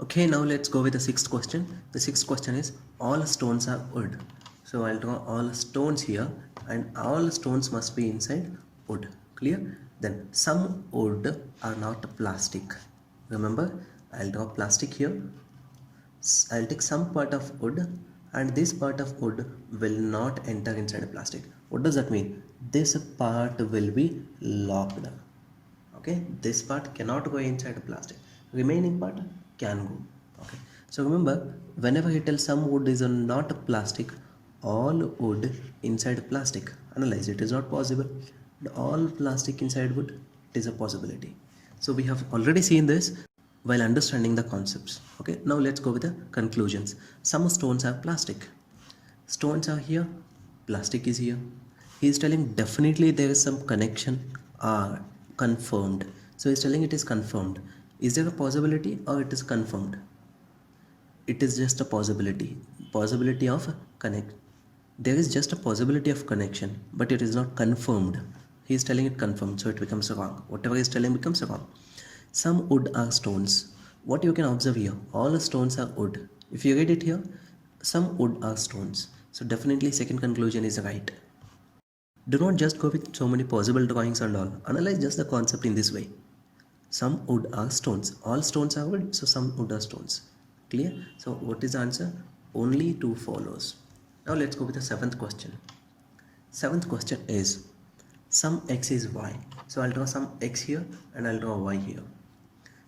Okay, now let's go with the sixth question. The sixth question is all stones are wood. So I'll draw all stones here and all stones must be inside wood. Clear? Then some wood are not plastic. Remember, I'll draw plastic here. I'll take some part of wood and this part of wood will not enter inside a plastic. What does that mean? This part will be locked. Okay, this part cannot go inside a plastic, remaining part can go. Okay, so remember, whenever you tell some wood is not a plastic, all wood inside plastic, analyze it is not possible. And all plastic inside wood, it is a possibility. So we have already seen this while understanding the concepts. Okay, now let's go with the conclusions. Some stones are plastic, stones are here, plastic is here. He is telling definitely there is some connection confirmed. So he is telling it is confirmed. Is there a possibility or it is confirmed? It is just a possibility of connect. There is just a possibility of connection, but it is not confirmed. He is telling it confirmed, so it becomes wrong. Whatever he is telling becomes wrong. Some wood are stones. What you can observe here, all stones are wood. If you read it here, some wood are stones. So definitely second conclusion is right. Do not just go with so many possible drawings and all. Analyze just the concept in this way. Some wood are stones. All stones are wood, so some wood are stones. Clear? So what is the answer? Only two follows. Now let's go with the seventh question. Seventh question is some x is y. So I'll draw some x here and I'll draw y here.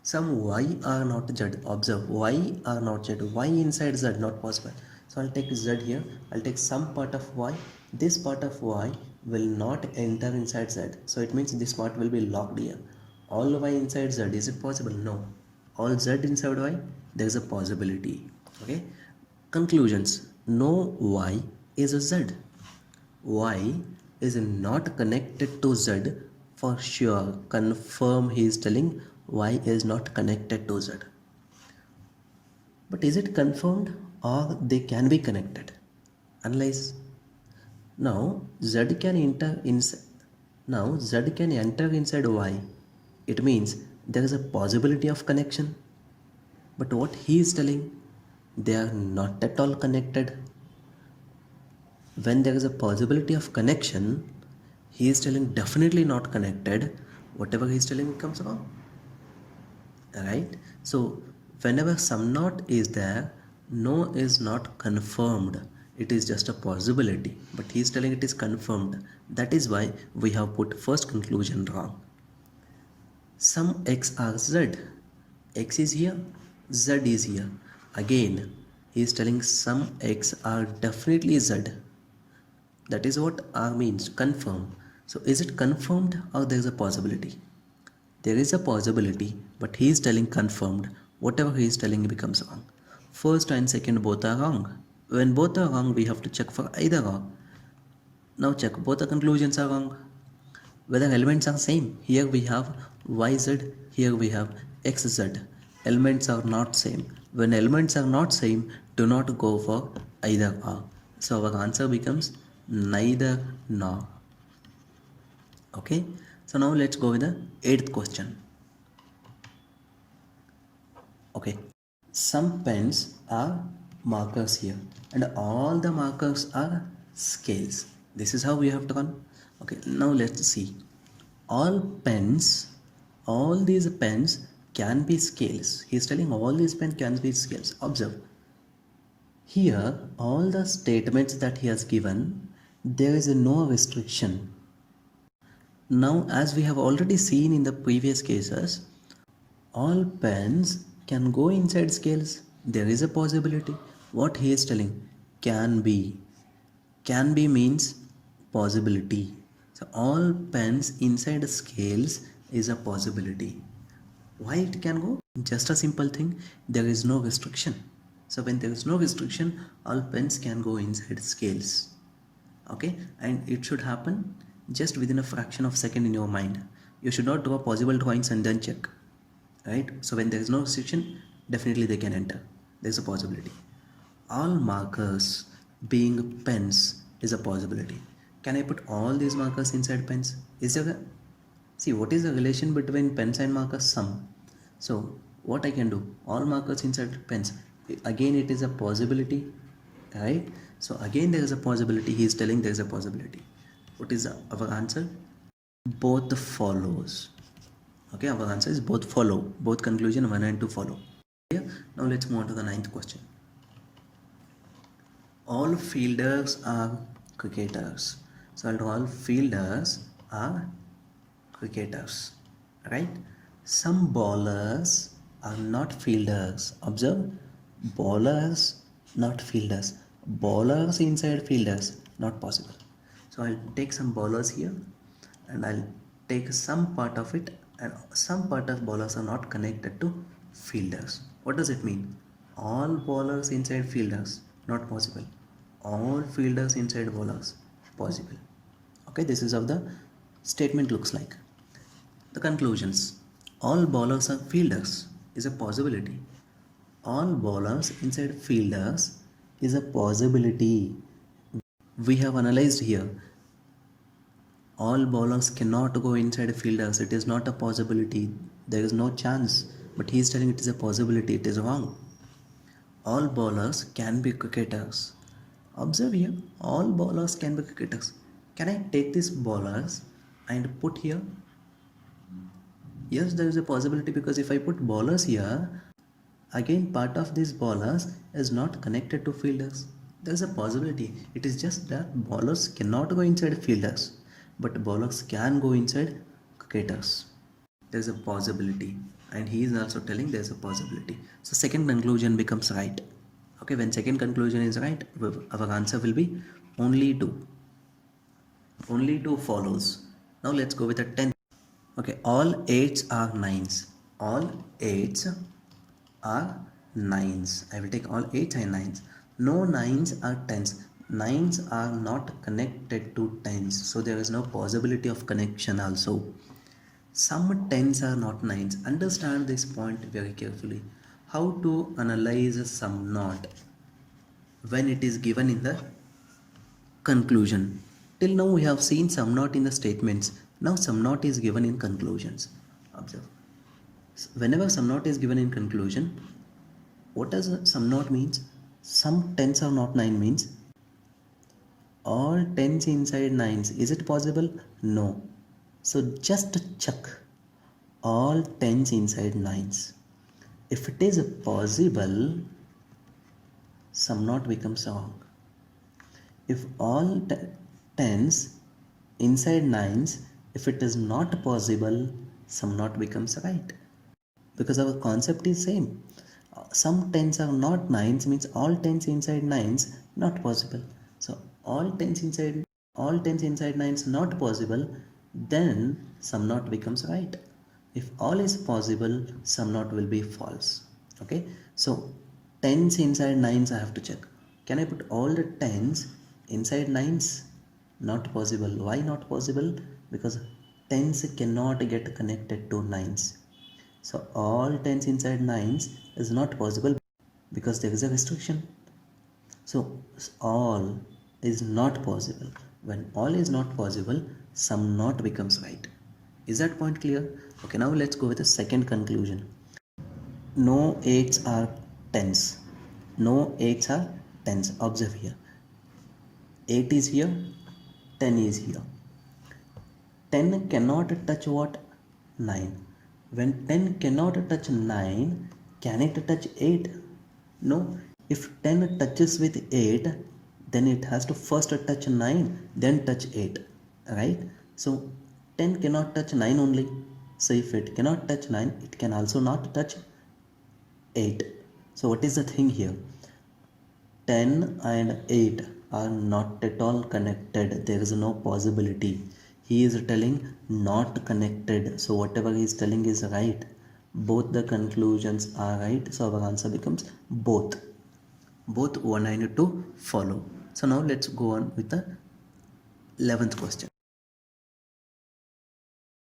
Some y are not z. Observe, y are not z. Y inside z, not possible. So I'll take z here. I'll take some part of y. This part of y will not enter inside z. So it means this part will be locked here. All y inside z, is it possible? No. All z inside y, there is a possibility. Okay. Conclusions. No y is a z. Y is not connected to z for sure. Confirm, he is telling y is not connected to z. But is it confirmed or they can be connected? Analyze. Now z can enter inside. Now z can enter inside y. It means there is a possibility of connection. But what he is telling, they are not at all connected. When there is a possibility of connection, he is telling definitely not connected. Whatever he is telling becomes wrong. Right? So whenever some not is there, no is not confirmed. It is just a possibility. But he is telling it is confirmed. That is why we have put first conclusion wrong. Some x are z. X is here, z is here. Again, he is telling some x are definitely z. That is what R means, confirm. So is it confirmed or there is a possibility? There is a possibility, but he is telling confirmed. Whatever he is telling becomes wrong. First and second both are wrong. When both are wrong, we have to check for either wrong. Now check, both the conclusions are wrong. Whether elements are same. Here we have yz, here we have xz. Elements are not same. When elements are not same, do not go for either or. So our answer becomes neither nor. Okay, so now let's go with the eighth question. Okay, some pens are markers here and all the markers are scales. This is how we have done. Okay, now let's see. All these pens can be scales. He is telling all these pens can be scales. Observe. Here, all the statements that he has given, there is no restriction. Now, as we have already seen in the previous cases, all pens can go inside scales. There is a possibility. What he is telling, can be. Can be means possibility. So all pens inside scales is a possibility. Why it can go? Just a simple thing, there is no restriction. So when there is no restriction, all pens can go inside scales. Okay, and it should happen just within a fraction of a second in your mind. You should not draw possible drawings and then check. Right? So when there is no restriction, definitely they can enter. There is a possibility. All markers being pens is a possibility. Can I put all these markers inside pens? Is there a... See, what is the relation between pens and markers? Sum. So what I can do, all markers inside pens. Again it is a possibility, right? So again there is a possibility, he is telling there is a possibility. What is our answer? Both follows. Okay, our answer is both follow, both conclusion 1 and 2 follow. Yeah. Now let's move on to the 9th question. All fielders are cricketers. So I'll do all fielders are cricketers, right? Some bowlers are not fielders. Observe, bowlers, not fielders. Bowlers inside fielders, not possible. So I'll take some bowlers here and I'll take some part of it, and some part of bowlers are not connected to fielders. What does it mean? All bowlers inside fielders, not possible. All fielders inside bowlers, possible. Okay, this is how the statement looks like. The conclusions. All bowlers are fielders is a possibility. All bowlers inside fielders is a possibility. We have analyzed here. All bowlers cannot go inside fielders. It is not a possibility. There is no chance. But he is telling it is a possibility. It is wrong. All bowlers can be cricketers. Observe here. All bowlers can be cricketers. Can I take these bowlers and put here? Yes, there is a possibility, because if I put bowlers here, again part of these bowlers is not connected to fielders. There is a possibility. It is just that bowlers cannot go inside fielders, but bowlers can go inside cricketers. There is a possibility, and he is also telling there is a possibility. So second conclusion becomes right. Okay, when second conclusion is right, our answer will be only 2. Only 2 follows. Now let's go with the 10th. Okay, all 8s are 9s. All 8s are 9s. I will take all 8s and 9s. No 9s are 10s. 9s are not connected to 10s. So there is no possibility of connection also. Some 10s are not 9s. Understand this point very carefully. How to analyze a sum not when it is given in the conclusion. Till now we have seen sum not in the statements. Now sum not is given in conclusions. Observe. Whenever sum not is given in conclusion, what does sum not means? Some 10s are not 9 means all 10s inside 9s. Is it possible? No. So just check all 10s inside 9s. If it is possible, sum not becomes wrong. If all 10s inside 9s, if it is not possible, sum not becomes right. Because our concept is same. Some 10s are not 9s means all 10s inside 9s not possible. So all 10s inside 9s not possible, then sum not becomes right. If all is possible, sum not will be false. Okay, so 10s inside 9s I have to check. Can I put all the 10s inside 9s? Not possible. Why not possible? Because 10s cannot get connected to 9s. So all 10s inside 9s is not possible because there is a restriction. So all is not possible. When all is not possible, sum not becomes right. Is that point clear? Okay, now let's go with the second conclusion. No 8s are 10s. No 8s are 10s. Observe here. 8 is here, 10 is here. 10 cannot touch what? 9. When 10 cannot touch 9, can it touch 8? No. If 10 touches with 8, then it has to first touch 9, then touch 8. Right? So 10 cannot touch 9 only. So if it cannot touch 9, it can also not touch 8. So what is the thing here? 10 and 8 are not at all connected. There is no possibility. He is telling not connected. So whatever he is telling is right. Both the conclusions are right. So our answer becomes both. Both 1 and 2 follow. So now let's go on with the 11th question.